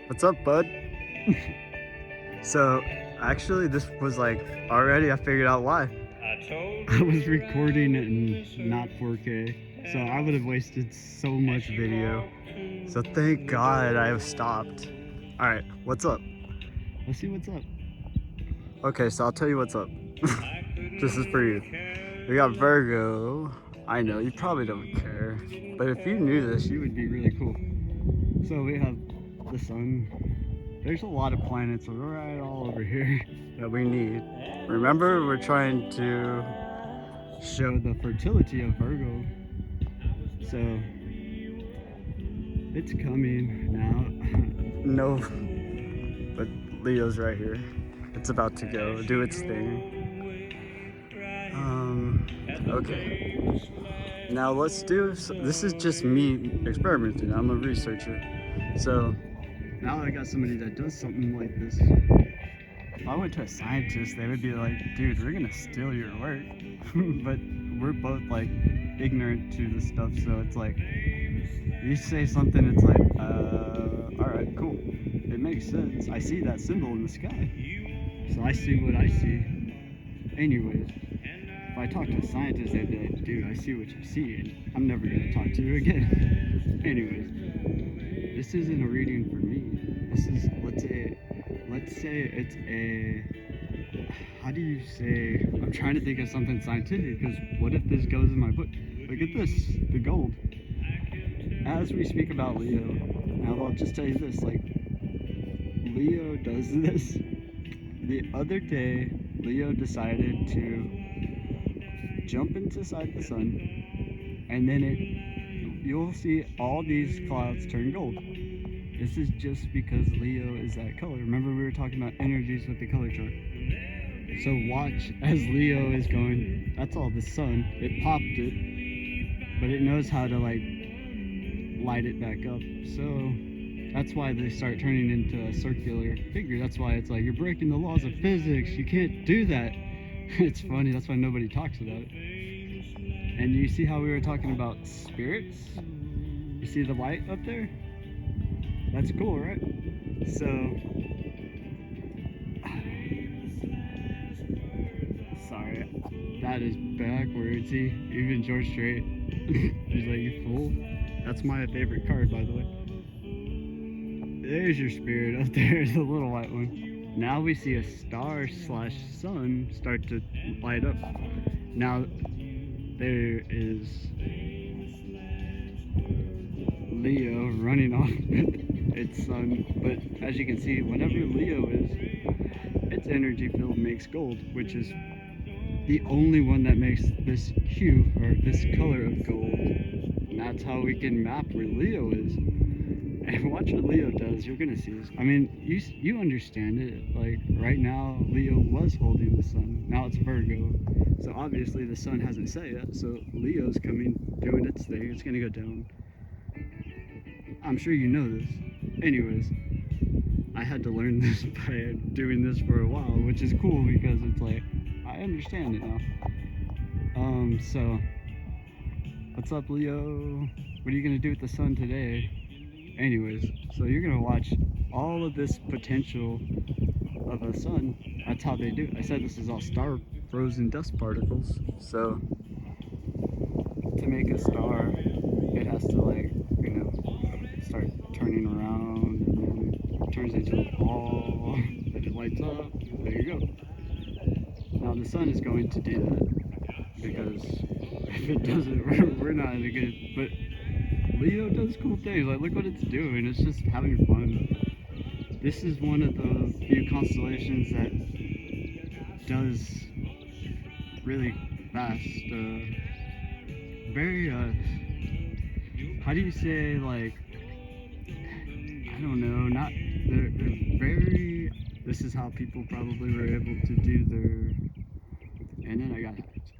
What's up, bud? So, actually, this was like already I figured out why. I was recording it in not 4K, so I would have wasted so much video. So thank God I have stopped. All right, what's up? Let's see what's up. Okay, so I'll tell you what's up. This is for you. We got Virgo. I know you probably don't care, but if you knew this, you would be really cool. So we have the sun. There's a lot of planets right all over here that we need. Remember, we're trying to show the fertility of Virgo. So it's coming now. No, but Leo's right here. It's about to go do its thing. Okay. Now let's do, this is just me experimenting. I'm a researcher. So now I got somebody that does something like this. If I went to a scientist, they would be like, dude, we're gonna steal your work. But we're both like ignorant to the stuff, so it's like, you say something, it's like, alright, cool. It makes sense. I see that symbol in the sky. So I see what I see. Anyways, if I talk to a scientist, they'd be like, dude, I see what you see, and I'm never gonna talk to you again. Anyways, this isn't a reading for me. This is, let's say it's a, how do you say, I'm trying to think of something scientific, because what if this goes in my book? Look at this, the gold. As we speak about Leo, now I'll just tell you this, like, Leo does this. The other day, Leo decided to jump inside the sun, and then you'll see all these clouds turn gold. This is just because Leo is that color. Remember we were talking about energies with the color chart. So watch as Leo is going, that's all the sun, it popped it, but it knows how to like light it back up. So that's why they start turning into a circular figure. That's why it's like, you're breaking the laws of physics, you can't do that. It's funny, that's why nobody talks about it. And you see how we were talking about spirits? You see the light up there? That's cool, right? So, sorry, that is backwards. See, even George Strait, he's like, you fool. That's my favorite card, by the way. There's your spirit up there, the little white one. Now we see a star slash sun start to light up. Now there is Leo running off with its sun, but as you can see, whenever Leo is, its energy field makes gold, which is the only one that makes this hue or this color of gold. And that's how we can map where Leo is. And watch what Leo does, you're gonna see this. I mean, you understand it. Like, right now, Leo was holding the sun. Now it's Virgo. So obviously the sun hasn't set yet. So Leo's coming, doing its thing. It's gonna go down. I'm sure you know this. Anyways, I had to learn this by doing this for a while, which is cool because it's like, I understand it now. So, what's up, Leo? What are you gonna do with the sun today? Anyways, so you're gonna watch all of this potential of a sun. That's how they do it. I said this is all star frozen dust particles. So to make a star, it has to, like, you know, start turning around, and then it turns into a ball, then it lights up. There you go. Now the sun is going to do that, because if it doesn't, we're not in a good, but Leo does cool things. Like, look what it's doing. It's just having fun. This is one of the few constellations that does really fast. Very, how do you say, like, I don't know, not, they're very, this is how people probably were able to do their, and then I got hacked.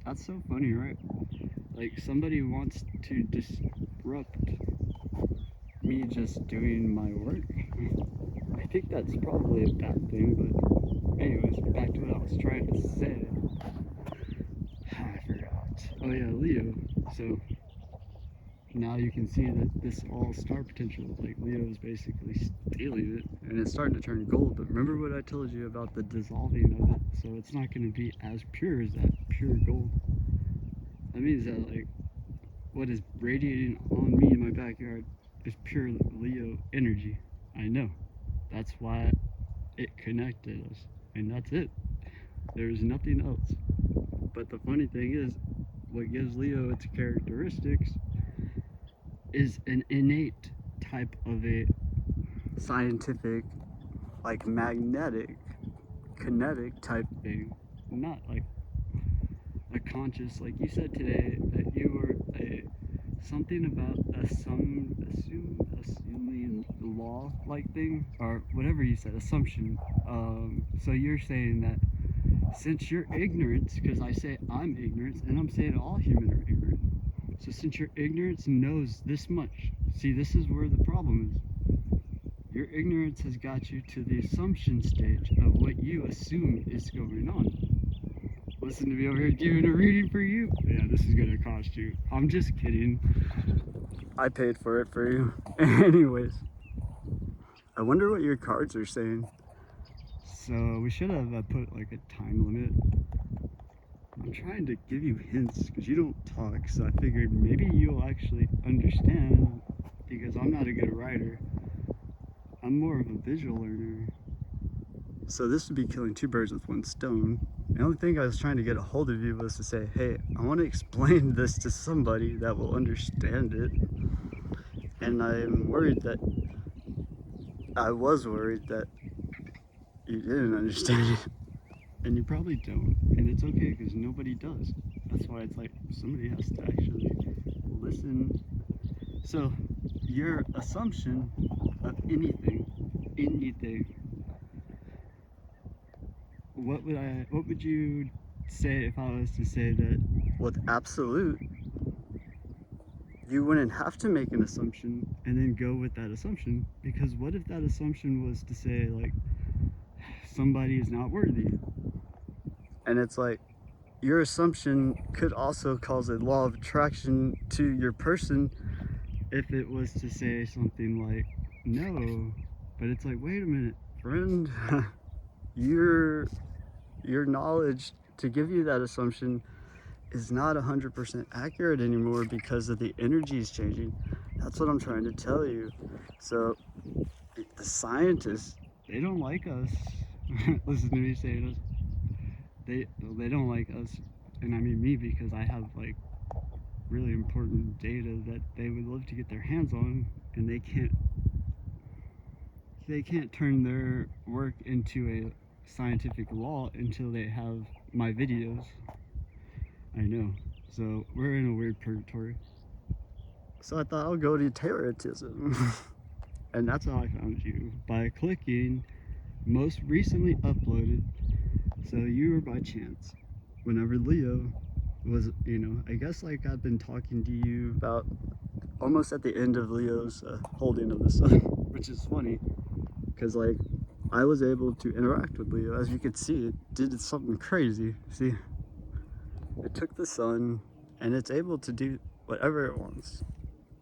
That's so funny, right? Like, somebody wants to disrupt me just doing my work. I think that's probably a bad thing, but anyways, back to what I was trying to say. I forgot. Oh yeah, Leo. So now you can see that this all star potential, like Leo is basically stealing it, and it's starting to turn gold. But remember what I told you about the dissolving of it, so it's not going to be as pure as that pure gold. That means that like what is radiating on me in my backyard is pure Leo energy. I know. That's why it connected us, and that's it. There's nothing else. But the funny thing is, what gives Leo its characteristics is an innate type of a scientific, like magnetic, kinetic type thing, not like a conscious, like you said today that you were a something about assuming law like thing, or whatever you said, assumption. So you're saying that since you're ignorance, because I say I'm ignorance, and I'm saying all humans are ignorant. So since your ignorance knows this much, see, this is where the problem is. Your ignorance has got you to the assumption stage of what you assume is going on. Listen to me over here giving a reading for you. Yeah, this is gonna cost you. I'm just kidding. I paid for it for you. Anyways, I wonder what your cards are saying. So we should have put like a time limit. I'm trying to give you hints because you don't talk, so I figured maybe you'll actually understand, because I'm not a good writer. I'm more of a visual learner. So this would be killing two birds with one stone. The only thing I was trying to get a hold of you was to say, hey, I want to explain this to somebody that will understand it. And I'm worried that, I was worried that you didn't understand it. And you probably don't. And it's okay, because nobody does. That's why it's like somebody has to actually listen. So your assumption of anything, what would you say if I was to say that with absolute, you wouldn't have to make an assumption and then go with that assumption? Because what if that assumption was to say like somebody is not worthy? And it's like your assumption could also cause a law of attraction to your person if it was to say something like no. But it's like, wait a minute, friend, your knowledge to give you that assumption is not 100% accurate anymore because of the energy is changing. That's what I'm trying to tell you. So the scientists, they don't like us. Listen to me say this. They don't like us, and I mean me, because I have like really important data that they would love to get their hands on, and they can't turn their work into a scientific law until they have my videos. I know. So we're in a weird purgatory. So I thought I'll go to tarottism. And that's how I found you, by clicking most recently uploaded. So you were by chance. Whenever Leo was, I guess like I've been talking to you about almost at the end of Leo's holding of the sun, which is funny because like I was able to interact with Leo. As you could see, it did something crazy. See, it took the sun and it's able to do whatever it wants.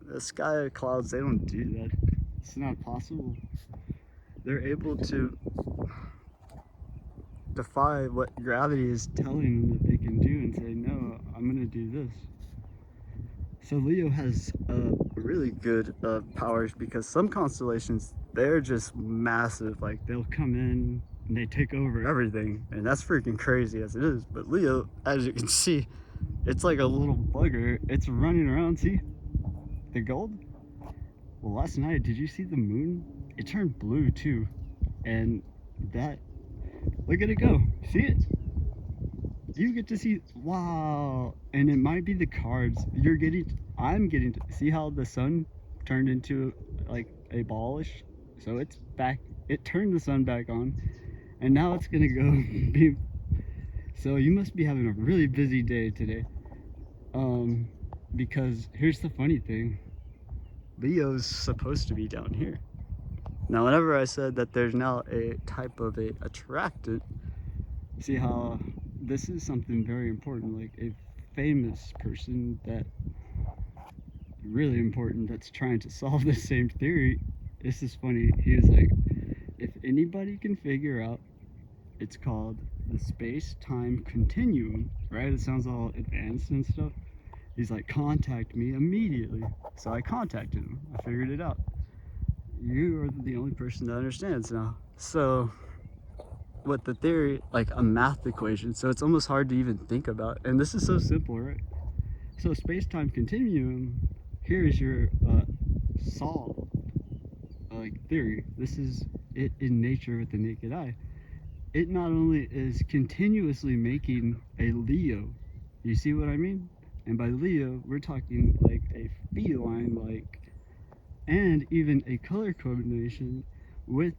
The sky clouds, they don't do that. It's not possible. They're able to defy what gravity is telling them that they can do and say, no, I'm gonna do this. So Leo has really good powers, because some constellations, they're just massive. Like they'll come in and they take over everything, and that's freaking crazy as it is. But Leo, as you can see, it's like a little bugger. It's running around. See the gold? Well, last night, did you see the moon? It turned blue too, and that, look at it go. See it? You get to see, wow. And it might be the cards I'm getting to see how the sun turned into like a ballish. So it's back, it turned the sun back on, and now it's gonna go be, so you must be having a really busy day today. Because here's the funny thing, Leo's supposed to be down here. Now whenever I said that there's now a type of a attractant, see how this is something very important, like a famous person that really important that's trying to solve the same theory. This is funny. He was like, if anybody can figure out, it's called the space-time continuum, right? It sounds all advanced and stuff. He's like, contact me immediately. So I contacted him. I figured it out. You are the only person that understands now. So what the theory, like a math equation, so it's almost hard to even think about. And this is so simple, right? So space-time continuum, here is your solved like theory. This is it in nature with the naked eye. It not only is continuously making a Leo, you see what I mean? And by Leo, we're talking like a feline, like, and even a color coordination with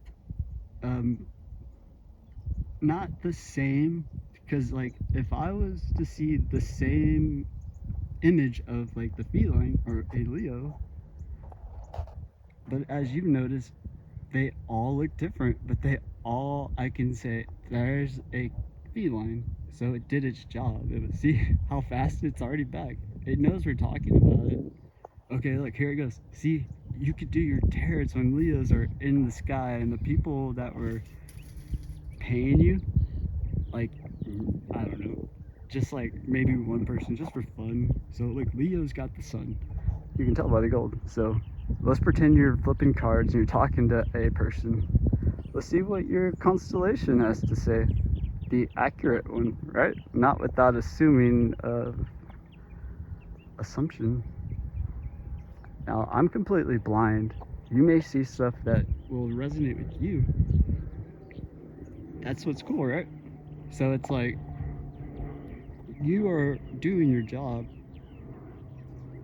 not the same, because like if I was to see the same image of like the feline or a Leo, but as you've noticed, they all look different, but they all, I can say, there's a feline, so it did its job. It was, see how fast it's already back. It knows we're talking about it. Okay, look, here it goes. See, you could do your tarets when Leos are in the sky, and the people that were paying you, like, I don't know, just like maybe one person just for fun. So look, Leo's got the sun. You can tell by the gold. So let's pretend you're flipping cards and you're talking to a person. Let's see what your constellation has to say. The accurate one, right? Not without assuming assumption. Now, I'm completely blind. You may see stuff that will resonate with you. That's what's cool, right? So it's like you are doing your job,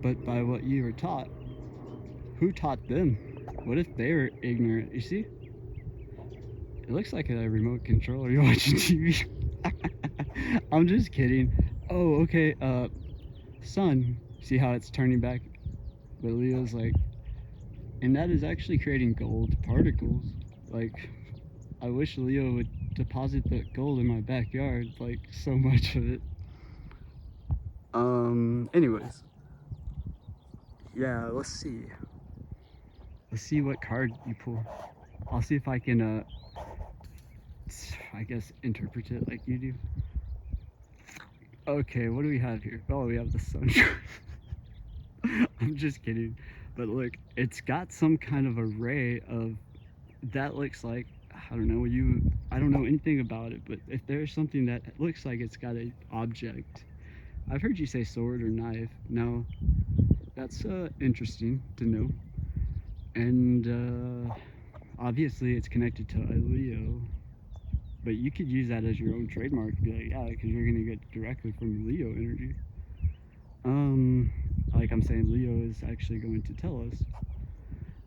but by what you were taught. Who taught them? What if they were ignorant? You see? It looks like a remote controller. You're watching TV. I'm just kidding. Oh, okay. Sun. See how it's turning back? But Leo's like, and that is actually creating gold particles. Like, I wish Leo would deposit the gold in my backyard. Like, so much of it. Anyways. Yeah, let's see. Let's see what card you pull. I'll see if I can, I guess, interpret it like you do. Okay, what do we have here? Oh, we have the sun. I'm just kidding. But look, it's got some kind of array of, that looks like, I don't know, I don't know anything about it, but if there's something that looks like it's got an object. I've heard you say sword or knife. Now, that's interesting to know. And obviously it's connected to a Leo. But you could use that as your own trademark. Be like, yeah, because you're going to get directly from Leo energy. Like I'm saying, Leo is actually going to tell us.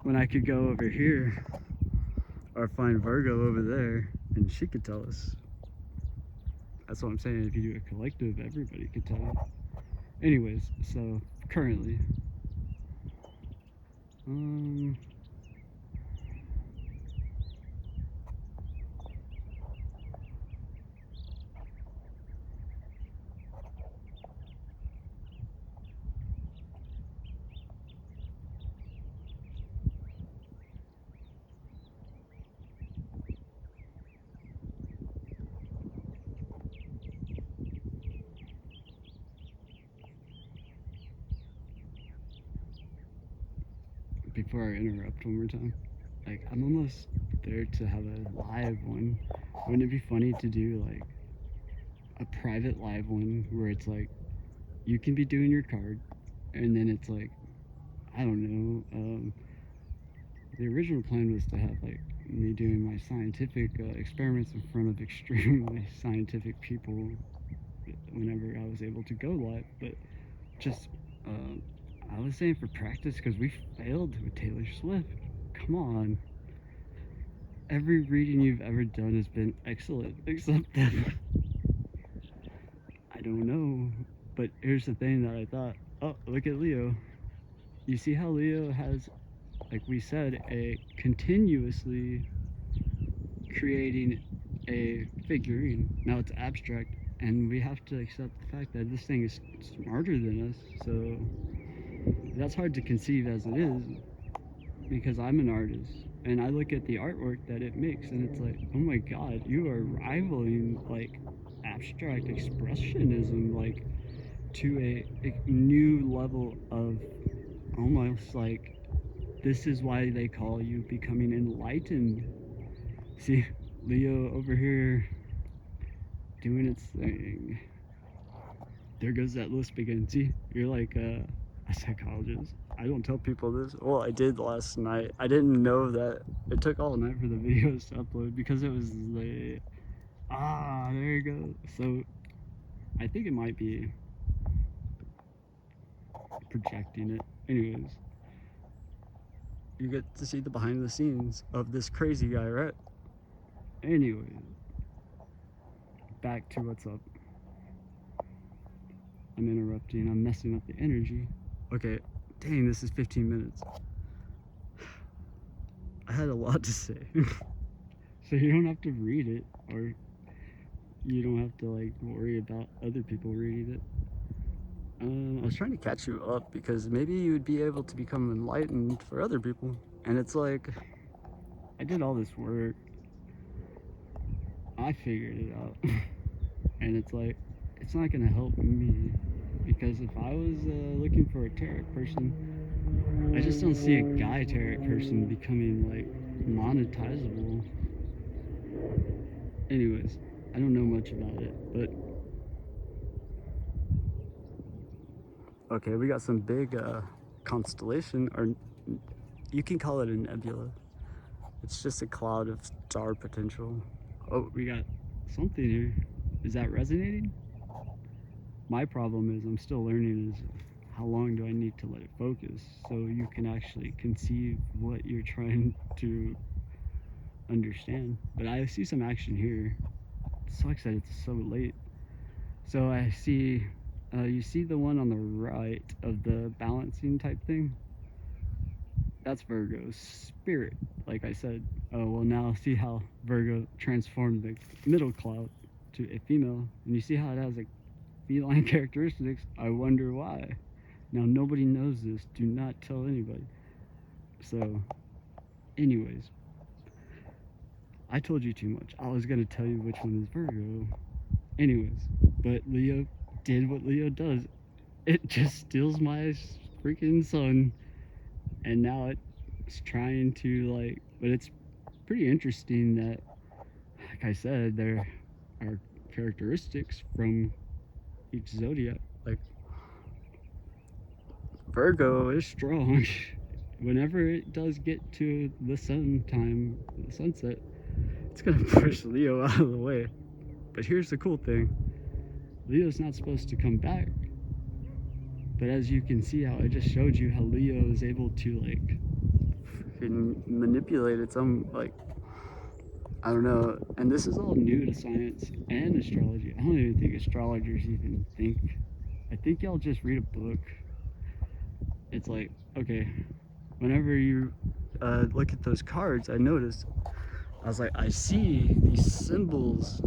When I could go over here, or find Virgo over there, and she could tell us. That's what I'm saying. If you do a collective, everybody could tell you. Anyways, so currently, before I interrupt one more time, like I'm almost there to have a live one. Wouldn't it be funny to do like a private live one where it's like you can be doing your card, and then it's like, I don't know, the original plan was to have like me doing my scientific experiments in front of extremely scientific people whenever I was able to go live, but just I was saying for practice, because we failed with Taylor Swift. Come on, every reading you've ever done has been excellent, except that I don't know. But here's the thing that I thought, oh, look at Leo. You see how Leo has, like we said, a continuously creating a figurine. Now it's abstract, and we have to accept the fact that this thing is smarter than us. So that's hard to conceive as it is, because I'm an artist and I look at the artwork that it makes and it's like, oh my god, you are rivaling like abstract expressionism, like to a new level of almost like, this is why they call you becoming enlightened. See, Leo over here doing its thing. There goes that lisp again. See, you're like a psychologist. I don't tell people this. Well, I did last night. I didn't know that it took all night for the videos to upload because it was late. Ah, there you go. So I think it might be projecting it. Anyways, you get to see the behind the scenes of this crazy guy, right? Anyways, back to what's up. I'm interrupting. I'm messing up the energy. Okay, dang, this is 15 minutes. I had a lot to say. So you don't have to read it, or you don't have to like worry about other people reading it. I was trying to catch you up because maybe you would be able to become enlightened for other people. And it's like, I did all this work. I figured it out. And it's like, it's not gonna help me, because if I was looking for a tarot person, I just don't see a guy tarot person becoming like monetizable. Anyways, I don't know much about it, but okay, we got some big constellation, or you can call it a nebula. It's just a cloud of star potential. Oh, we got something here. Is that resonating? My problem is I'm still learning is how long do I need to let it focus so you can actually conceive what you're trying to understand. But I see some action here. It sucks that it's so late. So I see, you see the one on the right of the balancing type thing? That's Virgo's spirit, like I said. Oh, well, now see how Virgo transformed the middle cloud to a female, and you see how it has like feline characteristics. I wonder why. Now nobody knows this. Do not tell anybody. So, anyways, I told you too much. I was gonna tell you which one is Virgo. Anyways, but Leo did what Leo does. It just steals my freaking sun, and now it's trying to like. But it's pretty interesting that, like I said, there are characteristics from each zodiac. Like Virgo is strong. Whenever it does get to the sun time, the sunset, it's gonna push Leo out of the way. But here's the cool thing. Leo's not supposed to come back. But as you can see how I just showed you how Leo is able to like manipulate its own, like, I don't know. And this is all new to science and astrology. I don't even think astrologers even think. I think y'all just read a book. It's like, okay, whenever you look at those cards, I noticed, I was like, I see these symbols,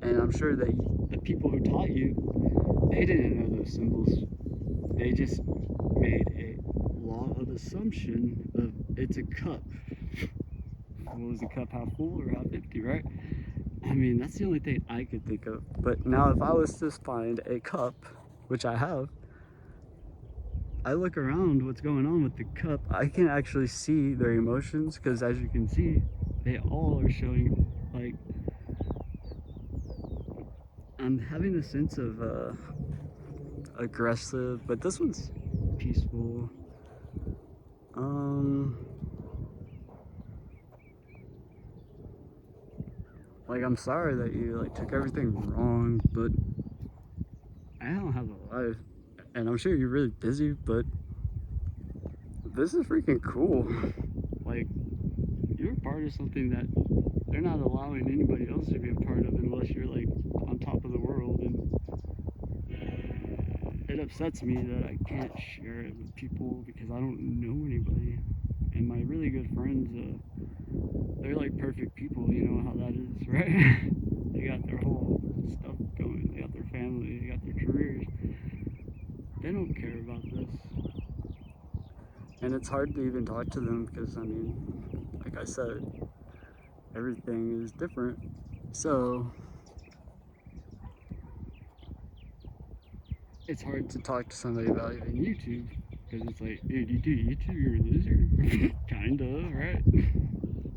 and I'm sure that the people who taught you, they didn't know those symbols. They just made a law of assumption of it's a cup. Well, is the cup half full or half empty, right? I mean, that's the only thing I could think of. But now if I was to find a cup, which I have, I look around what's going on with the cup, I can actually see their emotions, because as you can see, they all are showing, like, I'm having a sense of aggressive, but this one's peaceful. Like, I'm sorry that you like took everything wrong, but I don't have a life, and I'm sure you're really busy, but this is freaking cool. Like, you're a part of something that they're not allowing anybody else to be a part of unless you're like on top of the world, and it upsets me that I can't share it with people because I don't know anybody. And my really good friends, they're like perfect people, you know how that is, right? They got their whole stuff going, they got their family, they got their careers. They don't care about this. it's hard to even talk to them because, I mean, like I said, everything is different. So it's hard to talk to somebody about even YouTube because it's like, hey, do you do YouTube? You're a loser. Kinda, right?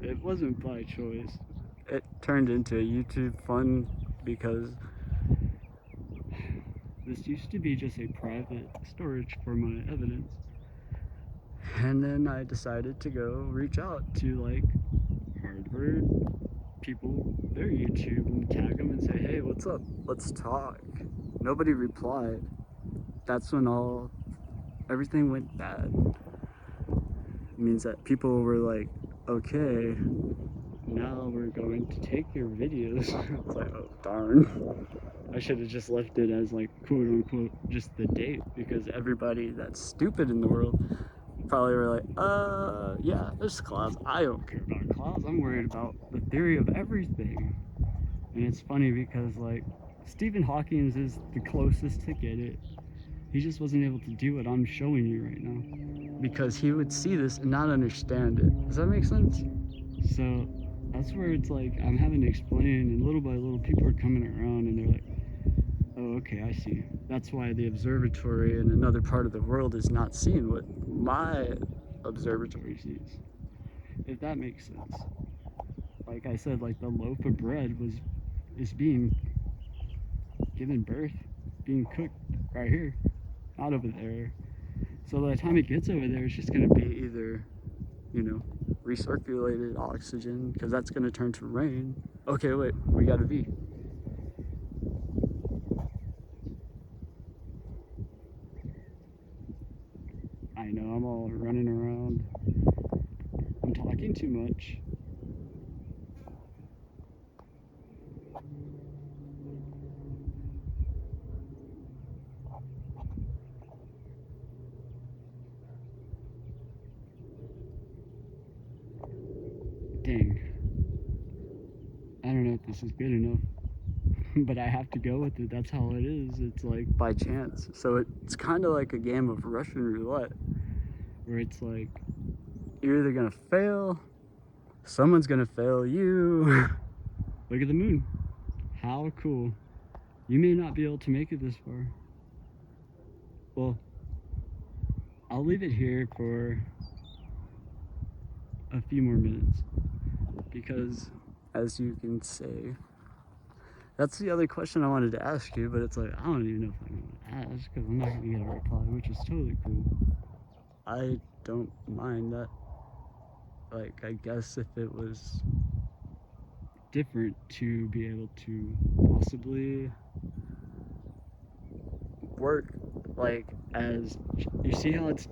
It wasn't by choice. It turned into a YouTube fun because this used to be just a private storage for my evidence. And then I decided to go reach out to like Harvard people, their YouTube, and tag them and say, hey, what's up? Let's talk. Nobody replied. That's when everything went bad. It means that people were like, okay, now we're going to take your videos. It's like, oh darn. I should have just left it as like quote unquote just the date, because everybody that's stupid in the world probably were like, yeah, there's clouds. I don't care about clouds. I'm worried about the theory of everything. And it's funny because like Stephen Hawking is the closest to get it. He just wasn't able to do what I'm showing you right now because he would see this and not understand it. Does that make sense? So that's where it's like I'm having to explain, and little by little people are coming around and they're like, oh, okay, I see. That's why the observatory in another part of the world is not seeing what my observatory sees. If that makes sense. Like I said, like the loaf of bread is being given birth, being cooked right here, not over there. So by the time it gets over there, it's just gonna be either, you know, recirculated oxygen, because that's gonna turn to rain. Okay, wait, we got a V. I know I'm all running around. I'm talking too much. Dang. I don't know if this is good enough, but I have to go with it. That's how it is. It's like by chance. So it's kind of like a game of Russian roulette, where it's like you're either gonna fail, someone's gonna fail you. Look at the moon. How cool. You may not be able to make it this far. Well, I'll leave it here for a few more minutes because, as you can say, that's the other question I wanted to ask you, but it's like I don't even know if I'm gonna ask because I'm not gonna get a reply, which is totally cool. I don't mind that. Like, I guess if it was different to be able to possibly work, like, as you see how it's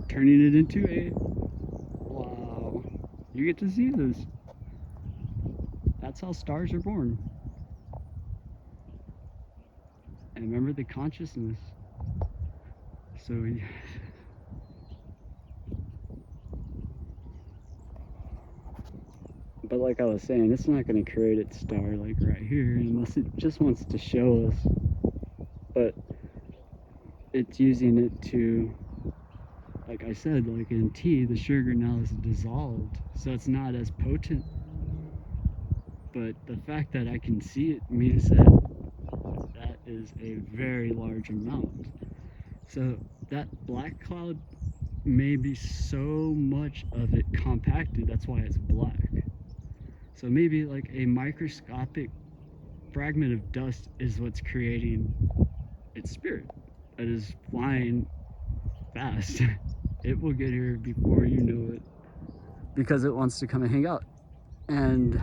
turning it into a, wow, you get to see this. That's how stars are born. And remember the consciousness. So but like I was saying, it's not going to create its star like right here unless it just wants to show us. But it's using it to, like I said, like in tea, the sugar now is dissolved, so it's not as potent. But the fact that I can see it means that that is a very large amount. So that black cloud may be so much of it compacted, that's why it's black. So maybe like a microscopic fragment of dust is what's creating its spirit that is flying fast. It will get here before you know it because it wants to come and hang out. And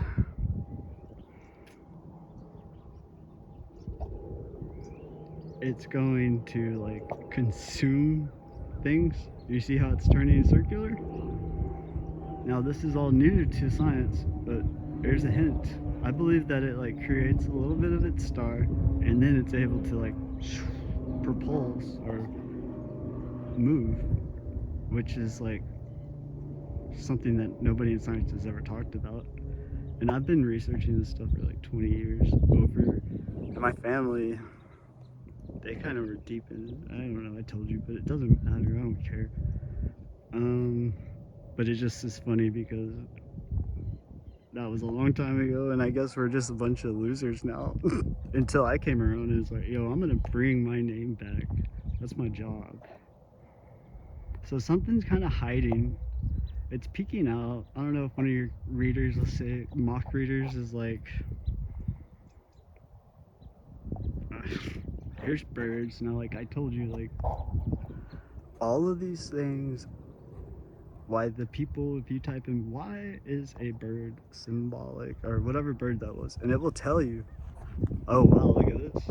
it's going to like consume things. You see how it's turning circular? Now this is all new to science, but there's a hint. I believe that it like creates a little bit of its star and then it's able to like propulse or move, which is like something that nobody in science has ever talked about. And I've been researching this stuff for like 20 years over, and my family, they kind of were deep in it. I don't know, I told you, but it doesn't matter, I don't care. But it just is funny because that was a long time ago, and I guess we're just a bunch of losers now. Until I came around and it's like, yo, I'm gonna bring my name back. That's my job. So something's kind of hiding. It's peeking out. I don't know if one of your readers, let's say mock readers, is like, here's birds. Now, like I told you, like all of these things, why the people, if you type in why is a bird symbolic, or whatever bird that was, and it will tell you, oh wow, look at this.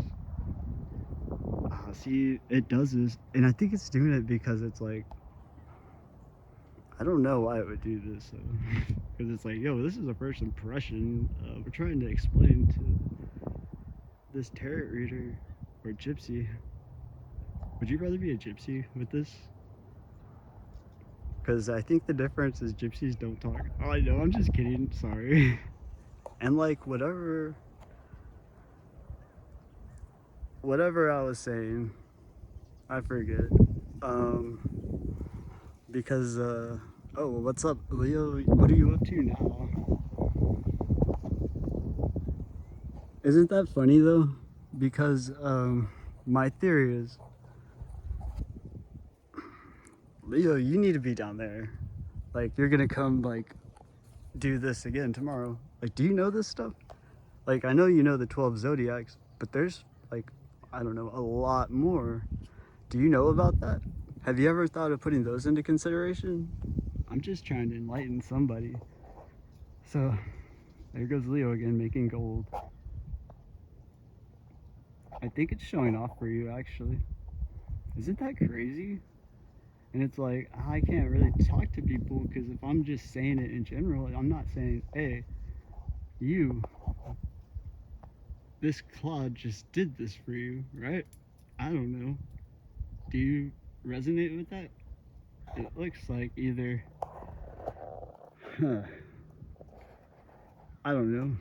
See, it does this, and I think it's doing it because it's like, I don't know why it would do this, because it's like, yo, this is a first impression. We're trying to explain to this tarot reader or gypsy. Would you rather be a gypsy with this? Because I think the difference is gypsies don't talk. Oh, I know, I'm just kidding, sorry. And like whatever I was saying, I forget. Because oh, what's up, Leo? What are you up to now? Isn't that funny though? Because my theory is, Leo, you need to be down there. Like, you're gonna come like do this again tomorrow. Like, do you know this stuff? Like, I know you know the 12 zodiacs, but there's like, I don't know, a lot more. Do you know about that? Have you ever thought of putting those into consideration? I'm just trying to enlighten somebody. So there goes Leo again, making gold. I think it's showing off for you, actually. Isn't that crazy? And it's like, I can't really talk to people because if I'm just saying it in general, I'm not saying, hey, you, this Claude just did this for you, right? I don't know. Do you resonate with that? It looks like either, I don't know.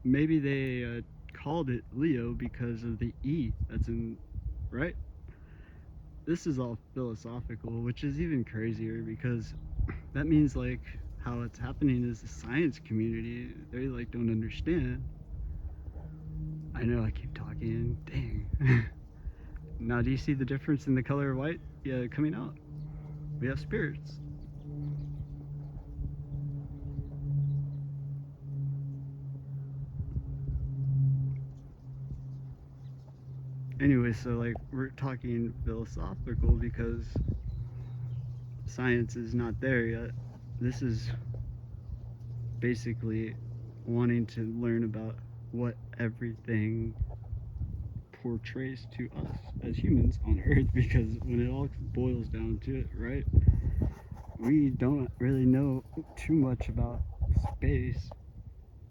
Maybe they called it Leo because of the E that's in, right? This is all philosophical, which is even crazier because that means like how it's happening is the science community, they like don't understand. I know I keep talking, dang. Now do you see the difference in the color of white? Yeah, coming out. We have spirits. Anyway, so like we're talking philosophical because science is not there yet. This is basically wanting to learn about what everything portrays to us as humans on Earth, because when it all boils down to it, right, we don't really know too much about space.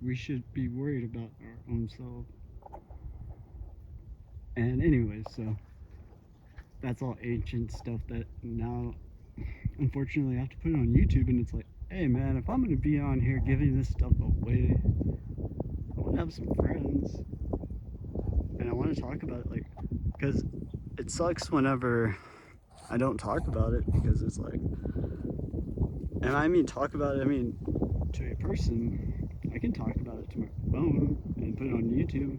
We should be worried about our own self. And anyway, so that's all ancient stuff that now unfortunately I have to put it on YouTube, and it's like, hey man, if I'm gonna be on here giving this stuff away, I want to have some friends and I want to talk about it, like, because it sucks whenever I don't talk about it, because it's like, and I mean talk about it, I mean to a person. I can talk about it to my phone and put it on YouTube,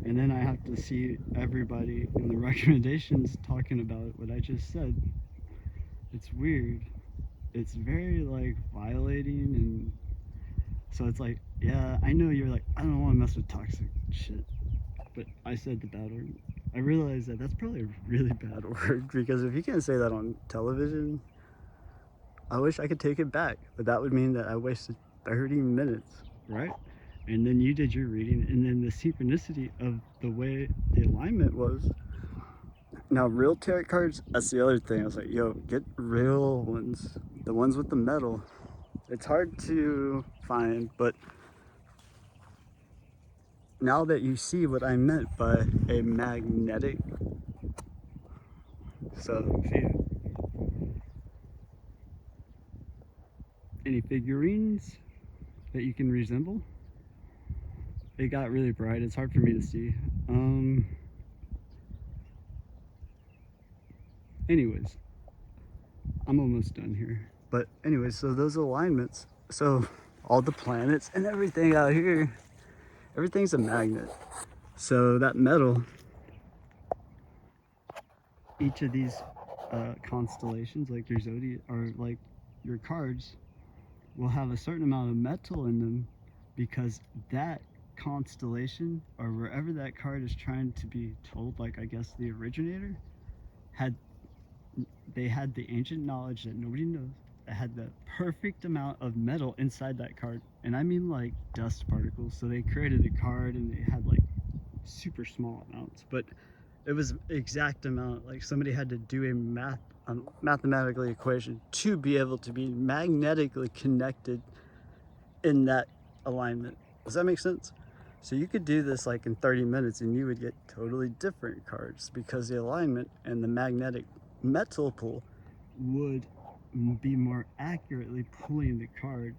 and then I have to see everybody in the recommendations talking about what I just said. It's weird. It's very like violating, and so it's like, yeah, I know you're like, I don't want to mess with toxic shit, but I said the bad word. I realize that that's probably a really bad word, because if you can't say that on television, I wish I could take it back, but that would mean that I wasted 30 minutes, right? And then you did your reading, and then the synchronicity of the way the alignment was. Now, real tarot cards, that's the other thing. I was like, yo, get real ones, the ones with the metal. It's hard to find, but now that you see what I meant by a magnetic, so if you, any figurines that you can resemble, it got really bright, it's hard for me to see. Anyways, I'm almost done here. But anyway, so those alignments, so all the planets and everything out here, everything's a magnet. So that metal, each of these constellations, like your zodiac or like your cards, will have a certain amount of metal in them, because that constellation, or wherever that card is trying to be told, like I guess the originator had, they had the ancient knowledge that nobody knows, that had the perfect amount of metal inside that card, and I mean like dust particles. So they created the card and they had like super small amounts, but it was exact amount. Like somebody had to do a mathematical equation to be able to be magnetically connected in that alignment. Does that make sense? So you could do this like in 30 minutes and you would get totally different cards, because the alignment and the magnetic metal pull would be more accurately pulling the card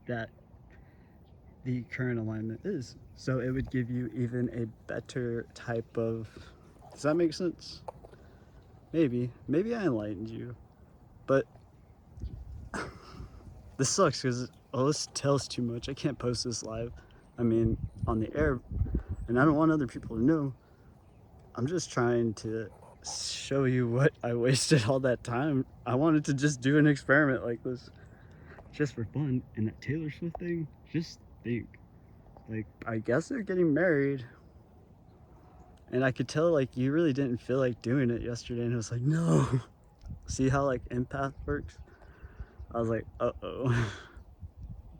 that the current alignment is. So it would give you even a better type of, does that make sense? Maybe I enlightened you, but this sucks because this tells too much. I can't post this live, I mean on the air, and I don't want other people to know. I'm just trying to show you what I wasted all that time. I wanted to just do an experiment like this just for fun. And that Taylor Swift thing, just think, like, I guess they're getting married, and I could tell like you really didn't feel like doing it yesterday, and I was like, no. See how like empath works? I was like, uh-oh.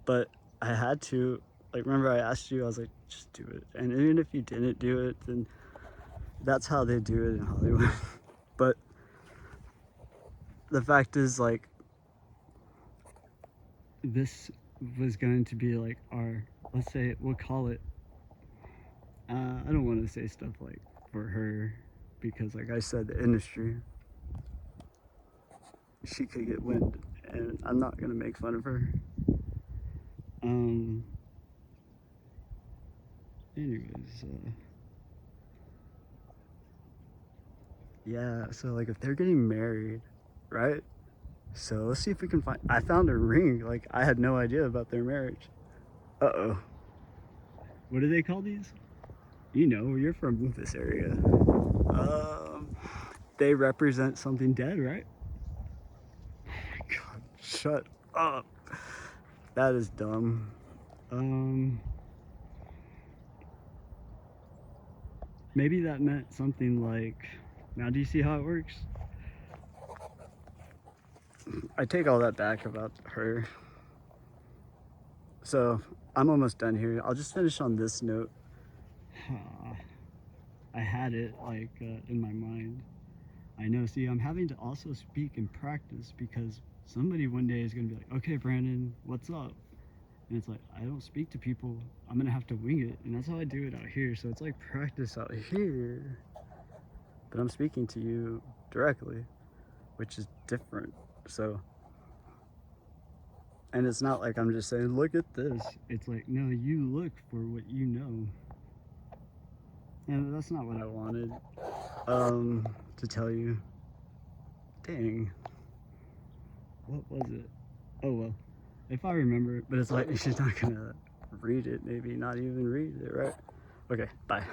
But I had to, like, remember I asked you, I was like, just do it. And even if you didn't do it, then that's how they do it in Hollywood. But the fact is, like, this was going to be like our, let's say, we'll call it, I don't want to say stuff like for her, because like I said, the industry, she could get wind, and I'm not gonna make fun of her. Anyways, yeah, so like if they're getting married, right? So let's see if we can find, I found a ring, like I had no idea about their marriage. Uh-oh. What do they call these? You know, you're from this area. They represent something dead, right? Oh my God, shut up. That is dumb. Maybe that meant something like, now do you see how it works? I take all that back about her. So I'm almost done here. I'll just finish on this note. I had it like in my mind. I know, see, I'm having to also speak and practice, because somebody one day is gonna be like, okay, Brandon, what's up? And it's like, I don't speak to people, I'm gonna have to wing it, and that's how I do it out here. So it's like practice out here, but I'm speaking to you directly, which is different. So, and it's not like I'm just saying, look at this. It's like, no, you look for what you know. And that's not what I wanted to tell you. Dang. What was it? Oh well, if I remember it. But it's like, she's not gonna read it, maybe not even read it, right? Okay, bye.